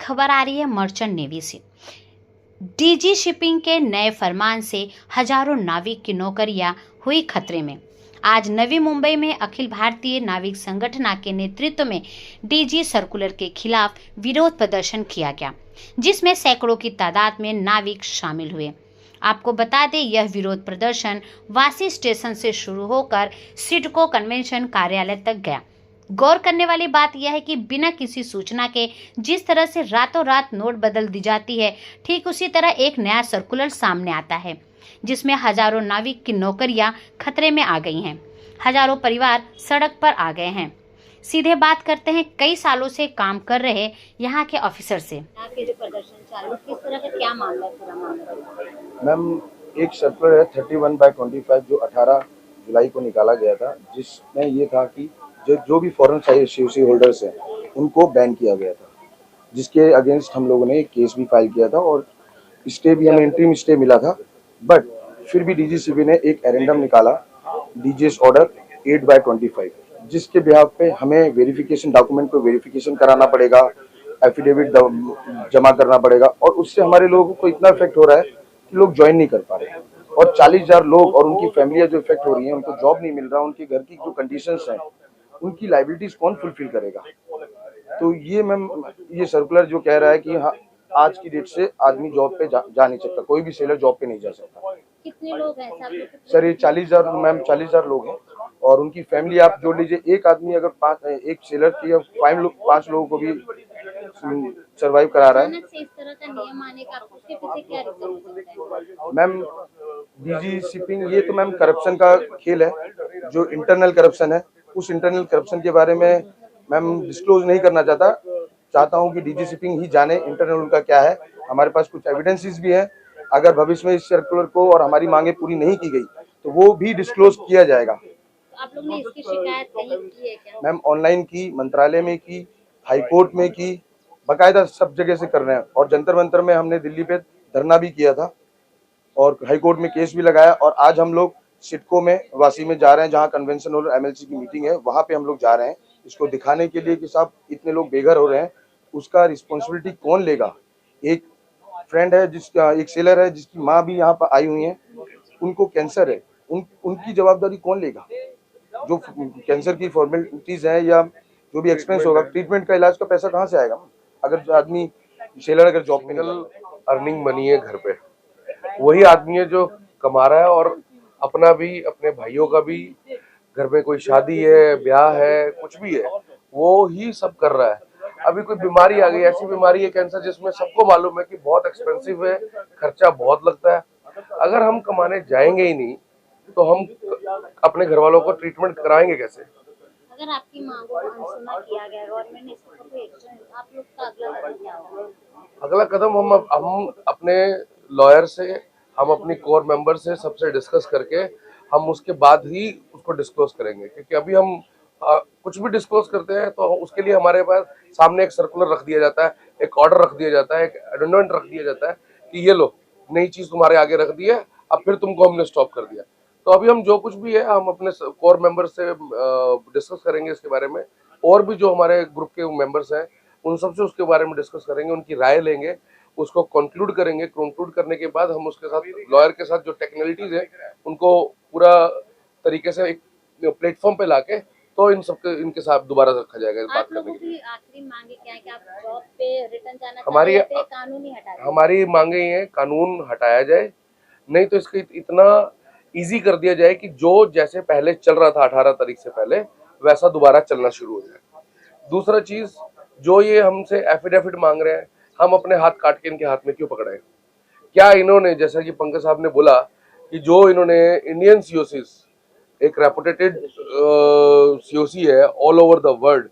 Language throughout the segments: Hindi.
खबर आ रही है मर्चेंट नेवी से। डीजी शिपिंग के नए फरमान से हजारों नाविक की नौकरियां हुई खतरे में। आज नवी मुंबई में अखिल भारतीय नाविक संगठन के नेतृत्व में डीजी सर्कुलर के खिलाफ विरोध प्रदर्शन किया गया, जिसमें सैकड़ों की तादाद में नाविक शामिल हुए। आपको बता दें, यह विरोध प्रदर्शन वासी स्टेशन से शुरू होकर सिडको कन्वेंशन कार्यालय तक गया। गौर करने वाली बात यह है कि बिना किसी सूचना के जिस तरह से रातों रात नोट बदल दी जाती है, ठीक उसी तरह एक नया सर्कुलर सामने आता है, जिसमें हजारों नाविक की नौकरियां खतरे में आ गई हैं। हजारों परिवार सड़क पर आ गए हैं। सीधे बात करते हैं कई सालों से काम कर रहे यहाँ के ऑफिसर से। आपके जो प्रदर्शन चालू, किस तरह का क्या मामला है? पूरा मामला मैम, एक सर्कुलर है 31/25 जो 18 जुलाई को निकाला गया था, जिसमें ये था कि जो भी फॉरेन सीओसी होल्डर्स हैं उनको बैन किया गया था, जिसके अगेंस्ट हम लोगों ने एक केस भी फाइल किया था और स्टे भी, हमें इंटरिम स्टे मिला था। बट फिर भी डीजीसीबी ने एक एरेंडम निकाला, डीजीएस ऑर्डर 8/25, जिसके बिहाफ पे हमें वेरिफिकेशन डॉक्यूमेंट को वेरिफिकेशन कराना पड़ेगा, एफिडेविट जमा करना पड़ेगा, और उससे हमारे लोगों को इतना इफेक्ट हो रहा है कि लोग ज्वाइन नहीं कर पा रहे हैं। और 40,000 लोग और उनकी फैमिलियां जो इफेक्ट हो रही हैं, उनको जॉब नहीं मिल रहा, उनके घर की जो कंडीशंस हैं, उनकी लाइबिलिटीज कौन फुलफिल करेगा। तो ये मैम, ये सर्कुलर जो कह रहा है कि हाँ, आज की डेट से आदमी जॉब पे जा नहीं सकता, कोई भी सेलर जॉब पे नहीं जा सकता। कितने लोग हैं सर? ये 40,000 मैम, 40,000 लोग हैं और उनकी फैमिली आप जोड़ लीजिए। एक आदमी अगर एक सेलर की 5 लोगों को भी सरवाइव करा रहा है। इस तरह का नियम आने का उसके पीछे क्या रीजन हो सकता है? मैम, डीजी शिपिंग ये तो मैम करप्शन का खेल है, जो इंटरनल करप्शन है, उस इंटरनल करप्शन के बारे में मैम डिस्क्लोज नहीं करना चाहता हूँ कि डीजी शिपिंग ही जाने इंटरनल उनका क्या है। हमारे पास कुछ एविडेंसेस भी है, अगर भविष्य में इस सर्कुलर को और हमारी मांगे पूरी नहीं की गई तो वो भी डिस्क्लोज किया जाएगा। आप लोग ने इसकी शिकायत कहीं की है क्या? मैम, ऑनलाइन की, मंत्रालय में की, हाई कोर्ट में की, बाकायदा सब जगह से कर रहे हैं। और जंतर मंतर में हमने दिल्ली पे धरना भी किया था और हाई कोर्ट में केस भी लगाया। और आज हम लोग सिडको में, वासी में जा रहे हैं, जहां कन्वेंशन और एमएलसी की मीटिंग है, वहां पे हम लोग जा रहे हैं, इसको दिखाने के लिए कि साहब इतने लोग बेघर हो रहे हैं, उसका रिस्पॉन्सिबिलिटी कौन लेगा। एक फ्रेंड है जिसका, एक सेलर है जिसकी माँ भी यहाँ पर आई हुई है, उनको कैंसर है, उनकी जवाबदारी कौन लेगा। जो कैंसर की फॉर्मेलिटीज है या जो भी एक्सपेंस होगा, ट्रीटमेंट का, इलाज का पैसा कहाँ से आएगा अगर आदमी सेलर अगर जॉब में। अर्निंग बनी है घर पे, वही आदमी है जो कमा रहा है और अपना भी, अपने भाइयों का भी, घर में कोई शादी है, ब्याह है, कुछ भी है, वो ही सब कर रहा है। अभी कोई बीमारी आ गई, ऐसी बीमारी है कैंसर, जिसमें सबको मालूम है कि बहुत एक्सपेंसिव है, खर्चा बहुत लगता है। अगर हम कमाने जाएंगे ही नहीं तो हम अपने घर वालों को ट्रीटमेंट कराएंगे कैसे? अगर आपकी मांगों को अनसुना किया गया, गवर्नमेंट ने इस पर कोई एक्शन, आप लोग का अगला कदम क्या होगा? अगला कदम हम अपने लॉयर से, हम अपनी कोर मेंबर से सबसे डिस्कस करके हम उसके बाद ही उसको डिस्क्लोज करेंगे। क्योंकि अभी हम कुछ भी डिस्क्लोज करते हैं तो उसके लिए हमारे पास सामने एक सर्कुलर रख दिया जाता है, एक ऑर्डर रख दिया जाता है, एक एडोमेंट रख दिया जाता है कि ये लो, नई चीज तुम्हारे आगे रख दी है, अब फिर तुमको हमने स्टॉप कर दिया। तो अभी हम जो कुछ भी है हम अपने कोर मेंबर से डिस्कस करेंगे इसके बारे में, और भी जो हमारे ग्रुप के मेंबर्स हैं उन सबसे उसके बारे में डिस्कस करेंगे, उनकी राय लेंगे, उसको कंक्लूड करेंगे। कंक्लूड करने के बाद हम उसके साथ, लॉयर के साथ, जो टेक्निकलिटीज है उनको पूरा तरीके से एक प्लेटफॉर्म पे लाके तो इनके साथ दोबारा रखा जाएगा बात करने के लिए। आखिरी मांगे क्या है कि आप जॉब पे रिटर्न जाना हमारी चाहते हैं, कानून ही हटा दें? हमारी मांगे ये हैं, कानून हटाया जाए, नहीं तो इसको इतना इजी कर दिया जाए कि जो जैसे पहले चल रहा था 18 तारीख से पहले, वैसा दोबारा चलना शुरू हो जाए। दूसरा चीज, जो ये हमसे एफिडेविट मांग रहे हैं, हम अपने हाथ काट के इनके हाथ में क्यों पकड़ाएं? क्या इन्होंने, जैसा कि पंकज साहब ने बोला कि जो इन्होंने इंडियन सीओसीज, एक रेपुटेटेड सीओसी है ऑल ओवर द वर्ल्ड,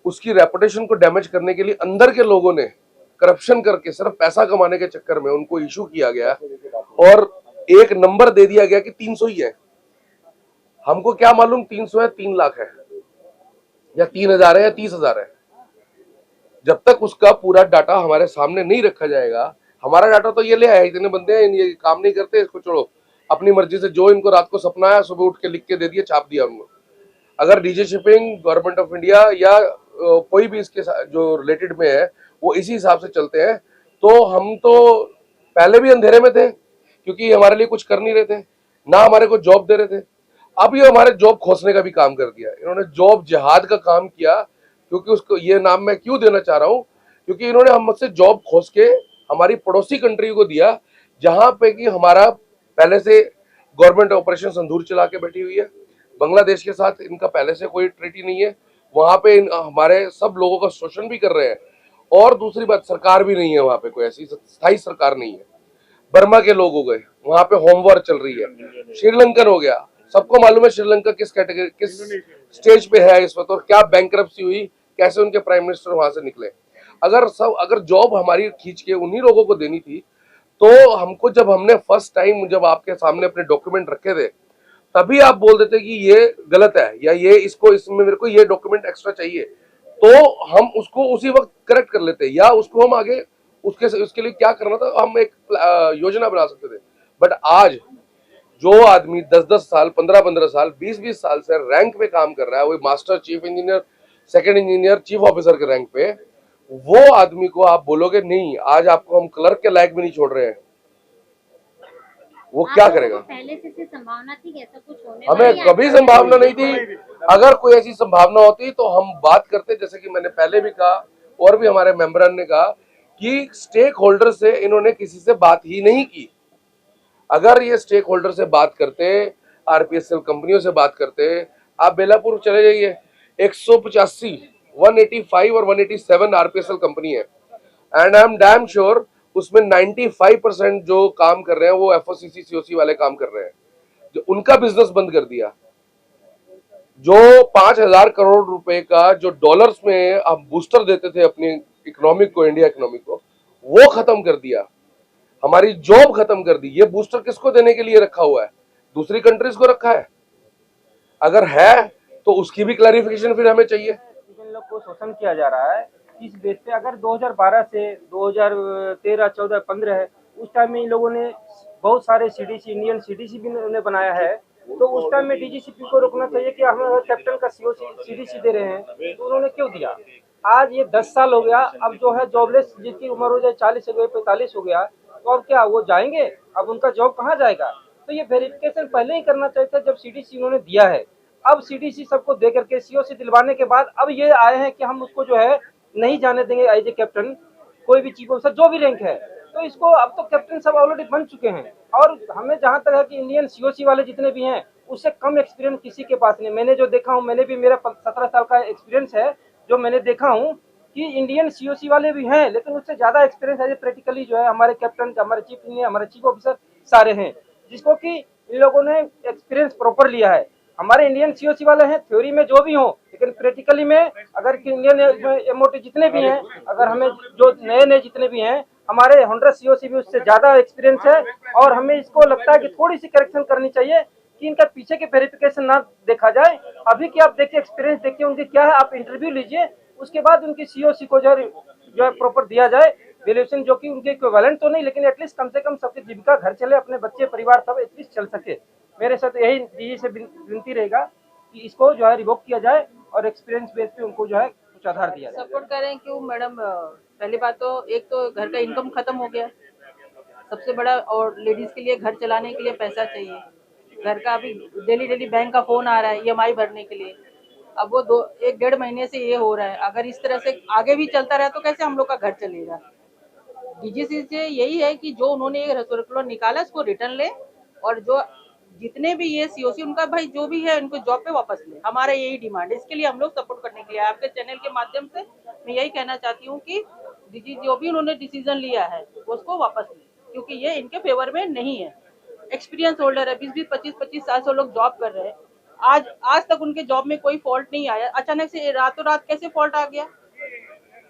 उसकी रेपुटेशन को डैमेज करने के लिए अंदर के लोगों ने करप्शन करके सिर्फ पैसा कमाने के चक्कर में उनको इशू किया गया और एक नंबर दे दिया गया कि 300 ही है। हमको क्या मालूम 300 है, 3 लाख है, या 3,000 है, या 30,000 है। जब तक उसका पूरा डाटा हमारे सामने नहीं रखा जाएगा, हमारा डाटा तो ये ले आया, इतने बंदे हैं, ये काम नहीं करते, इसको छोड़ो, अपनी मर्जी से जो इनको रात को सपना आया सुबह उठ के लिख के दे दिया, छाप दिया उनको। अगर DG shipping, government of India या कोई भी इसके जो रिलेटेड में है, वो इसी हिसाब से चलते हैं। तो हम तो पहले भी अंधेरे में थे क्योंकि हमारे लिए कुछ कर नहीं रहे थे, ना हमारे को जॉब दे रहे थे। अब ये हमारे जॉब खोसने का भी काम कर दिया। इन्होंने जॉब जिहाद का काम किया, क्योंकि उसको ये नाम मैं क्यों देना चाह रहा हूँ, क्योंकि इन्होंने हमसे जॉब खोस के हमारी पड़ोसी कंट्री को दिया, जहां पे कि हमारा पहले से गवर्नमेंट ऑपरेशन संदूर चला के बैठी हुई है। बांग्लादेश के साथ इनका पहले से कोई ट्रीटी नहीं है, वहां पे हमारे सब लोगों का शोषण भी कर रहे हैं। और दूसरी बात, सरकार भी नहीं है वहां पे, कोई ऐसी स्थायी सरकार नहीं है। बर्मा के लोग हो गए, वहां पे होमवार चल रही है। श्रीलंकन हो गया, सबको मालूम है श्रीलंका किस कैटेगरी किस स्टेज पे है इस वक्त, और क्या बैंकरप्सी हुई, कैसे उनके प्राइम मिनिस्टर वहां से निकले। अगर जॉब हमारी खींच के उन्हीं लोगों को देनी थी, तो हमको जब हमने फर्स्ट टाइम जब आपके सामने अपने डॉक्यूमेंट रखे थे, तभी आप बोल देते कि ये गलत है या ये इसमें मेरे को ये डॉक्यूमेंट एक्स्ट्रा चाहिए, तो हम उसको उसी वक्त करेक्ट कर लेते, या उसको हम आगे उसके लिए क्या करना था हम एक योजना बना सकते थे। बट आज जो आदमी 10-10 साल, 15-15 साल, 20-20 साल से रैंक पे काम कर रहा है, वो master, chief engineer, second engineer, chief officer के रैंक पे, वो आदमी को आप बोलोगे नहीं आज आपको हम क्लर्क के लायक भी नहीं छोड़ रहे हैं, वो क्या करेगा? पहले से संभावना थी कि ऐसा कुछ होने हमें कभी संभावना नहीं थी। अगर कोई ऐसी संभावना होती तो हम बात करते, जैसे कि मैंने पहले भी कहा और भी हमारे मेंबरन ने कहा कि स्टेक होल्डर से इन्होंने किसी से बात ही नहीं की। अगर ये स्टेक होल्डर से बात करते, आरपीएसएल कंपनियों से बात करते, आप बेलापुर चले जाइए, 185, 185 और 187 आरपीएसएल कंपनी है, and I am damn sure उसमें 95% जो काम कर रहे हैं वो एफओसीसी सीओसी वाले काम कर रहे हैं, जो उनका बिजनेस बंद कर दिया। जो 5,000 करोड़ रुपए का जो डॉलर्स में हम बूस्टर देते थे अपनी इकोनॉमिक को, इंडिया इकोनॉमिक को, वो खत्म कर दिया, हमारी जॉब खत्म कर दी। ये बूस्टर किसको देने के लिए रखा हुआ है? दूसरी कंट्रीज को रखा है। अगर है तो उसकी भी क्लैरिफिकेशन फिर हमें चाहिए। इन लोग को शोषण किया जा रहा है इस बेस पे। अगर 2012 से 2013, 14, 15 है, उस टाइम में इन लोगों ने बहुत सारे सीडीसी, इंडियन सीडीसी भी उन्होंने बनाया है, तो उस टाइम में डीजीसीपी को रोकना चाहिए कि हम कैप्टन का सीडीसी दे रहे हैं, तो उन्होंने क्यों दिया? आज ये 10 साल हो गया, अब जो है जॉबलेस जिसकी उम्र हो जाए 40 हो गई, 45 हो गया, तो अब क्या वो जाएंगे? अब उनका जॉब कहाँ जाएगा? तो ये वेरिफिकेशन पहले ही करना चाहिए था जब सीडीसी उन्होंने दिया है। अब सीडीसी सबको दे करके सीओसी दिलवाने के बाद अब ये आए हैं कि हम उसको जो है नहीं जाने देंगे एज ए कैप्टन, कोई भी चीफ ऑफिसर जो भी रैंक है, तो इसको अब तो कैप्टन सब ऑलरेडी बन चुके हैं। और हमें जहां तक है कि इंडियन सीओसी वाले जितने भी हैं, उससे कम एक्सपीरियंस किसी के पास नहीं। मैंने जो देखा हूं, मैंने भी, मेरा 17 साल का एक्सपीरियंस है, जो मैंने देखा हूं कि इंडियन सीओसी वाले भी हैं, लेकिन उससे ज्यादा एक्सपीरियंस है प्रैक्टिकली जो है हमारे कैप्टन, हमारे चीफ इंजीनियर, हमारे चीफ ऑफिसर सारे हैं, जिसको कि इन लोगों ने एक्सपीरियंस प्रॉपर लिया है। हमारे इंडियन सीओसी वाले हैं थ्योरी में जो भी हो, लेकिन प्रैक्टिकली में अगर इंडियन एमओटी जितने भी हैं, अगर हमें जो नए नए जितने भी हैं, हमारे 100 सीओसी भी उससे ज्यादा एक्सपीरियंस है। और हमें इसको लगता है कि थोड़ी सी करेक्शन करनी चाहिए कि इनका पीछे के वेरिफिकेशन ना देखा जाए। अभी की आप देखिए, एक्सपीरियंस देखिए उनके क्या है, आप इंटरव्यू लीजिए, उसके बाद उनकी सीओसी को जो है प्रॉपर दिया जाए वैल्यूएशन, जो कि उनके इक्विवेलेंट तो नहीं, लेकिन एटलीस्ट कम से कम सबकी जीविका, घर चले, अपने बच्चे परिवार सब एटलीस्ट चल सके। मेरे साथ यही डीजी से विनती रहेगा कि इसको जो है रिवोक किया जाए और एक्सपीरियंस बेस पे उनको जो है कुछ आधार दिया जाए। सपोर्ट करें क्यों मैडम? पहली बात तो एक तो घर का इनकम खत्म हो गया सबसे बड़ा, और लेडीज के लिए घर चलाने के लिए पैसा चाहिए। घर का अभी डेली बैंक का फोन आ रहा है ईएमआई भरने के लिए, अब वो 1-1.5 महीने से ये हो रहा है। अगर इस तरह से आगे भी चलता रहा तो कैसे हम लोग का घर चलेगा? डीजीसी से यही है कि जो उन्होंने ये सर्कुलर निकाला उसको रिटर्न ले, और जो जितने भी ये सीओसी उनका भाई जो भी है उनको जॉब पे वापस ले। हमारा यही डिमांड है, इसके लिए हम लोग सपोर्ट करने के लिए आपके चैनल के माध्यम से मैं यही कहना चाहती हूँ कि डीजी जो भी उन्होंने डिसीजन लिया है उसको वापस ले, क्योंकि ये इनके फेवर में नहीं है। एक्सपीरियंस होल्डर है, 20-20, 25-25 साल से लोग जॉब कर रहे हैं, आज तक उनके जॉब में कोई फॉल्ट नहीं आया। अचानक से रातों रात कैसे फॉल्ट आ गया?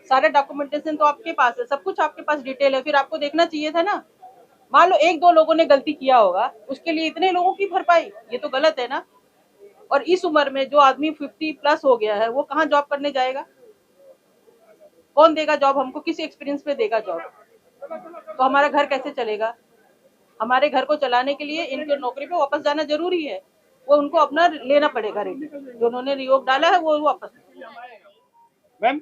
सारे डॉक्यूमेंटेशन तो आपके पास है, सब कुछ आपके पास डिटेल है, फिर आपको देखना चाहिए था ना। मान लो 1-2 लोगों ने गलती किया होगा, उसके लिए इतने लोगों की भरपाई, ये तो गलत है ना। और इस उम्र में जो आदमी 50+ हो गया है वो कहाँ जॉब करने जाएगा? कौन देगा जॉब हमको? किस एक्सपीरियंस पे देगा जॉब? तो हमारा घर कैसे चलेगा? हमारे घर को चलाने के लिए इनके नौकरी पे वापस जाना जरूरी है, वो उनको अपना लेना पड़ेगा। रेट जो उन्होंने रिवोक डाला है वो वापस। मैम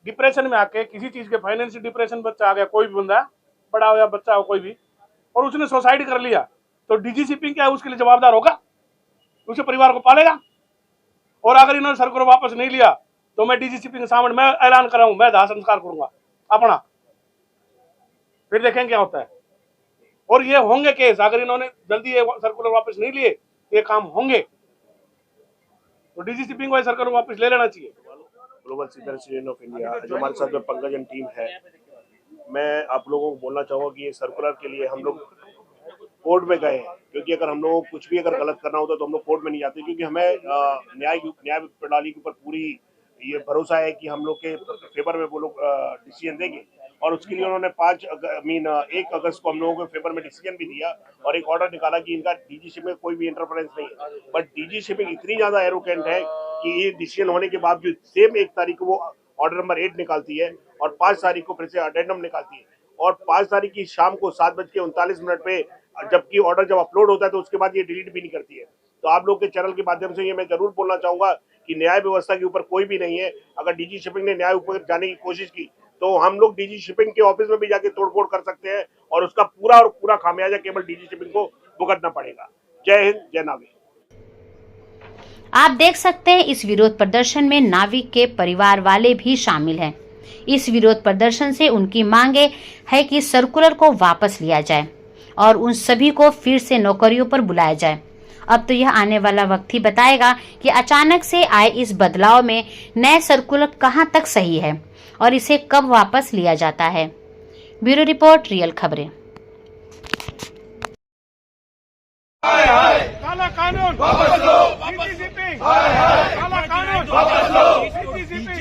डिप्रेशन में आके किसी चीज के फाइनेंशियल डिप्रेशन बच्चा आ गया, कोई भी बंदा, बड़ा हो या बच्चा हो कोई भी, और उसने सुसाइड कर लिया, तो डीजी शिपिंग क्या है उसके लिए जवाबदार होगा? उसके परिवार को पालेगा? और अगर इन्होंने सर्कुलर वापस नहीं लिया तो मैं डीजी शिपिंग के सामने मैं ऐलान कर रहा हूं, मैं दाह संस्कार करूंगा अपना, फिर देखेंगे क्या होता है। और ये होंगे केस, अगर इन्होंने जल्दी ये सर्कुलर वापस नहीं लिए ये काम होंगे, तो डीजी शिपिंग को सर्कुलर वापस ले लेना चाहिए। Global seizers union of India, जो हमारे साथ जो पंकज एंड टीम है, मैं आप लोगों को बोलना चाहूँगा कि ये सर्कुलर के लिए हम लोग कोर्ट में गए हैं, क्योंकि अगर हम लोग कुछ भी अगर गलत करना होता तो हम लोग कोर्ट में नहीं जाते, क्योंकि हमें न्याय प्रणाली के ऊपर पूरी ये भरोसा है कि हम लोग के फेवर में वो लोग डिसीजन देंगे। और उसके लिए उन्होंने 1 अगस्त को हम लोगों के फेवर में डिसीजन भी दिया और एक ऑर्डर निकाला कि इनका डीजी शिपिंग में कोई भी इंटरफेरेंस नहीं है। बट डीजी शिपिंग इतनी ज्यादा एरोगेंट है कि ये डिसीजन होने के बावजूद सेम 1 तारीख को वो ऑर्डर नंबर 8 निकालती है और 5 तारीख को फिर से अडेंडम निकालती है, और 5 तारीख की शाम को 7:39 पे जबकि ऑर्डर जब अपलोड होता है तो उसके बाद ये डिलीट भी नहीं करती है। तो आप लोग के चैनल के माध्यम से ये मैं जरूर बोलना चाहूंगा कि न्याय व्यवस्था के ऊपर कोई भी नहीं है। अगर डीजी शिपिंग ने न्याय ऊपर जाने की कोशिश की तो हम लोग डीजी शिपिंग के ऑफिस में भी जाके तोड़फोड़ कर सकते हैं और उसका पूरा खामियाजा केवल डीजी शिपिंग को भुगतना पड़ेगा। जय हिंद, जय नाविक। आप देख सकते हैं इस विरोध प्रदर्शन में नाविक के परिवार वाले भी शामिल हैं। इस विरोध प्रदर्शन से उनकी मांगे है कि सर्कुलर को वापस लिया जाए और उन सभी को फिर से नौकरियों पर बुलाया जाए। अब तो यह आने वाला वक्त ही बताएगा कि अचानक से आए इस बदलाव में नए सर्कुलर कहां तक सही है और इसे कब वापस लिया जाता है। ब्यूरो रिपोर्ट, रियल खबरें। काला कानून वापस लो, डीजी शिपिंग काला कानून वापस लो, डीजी शिपिंग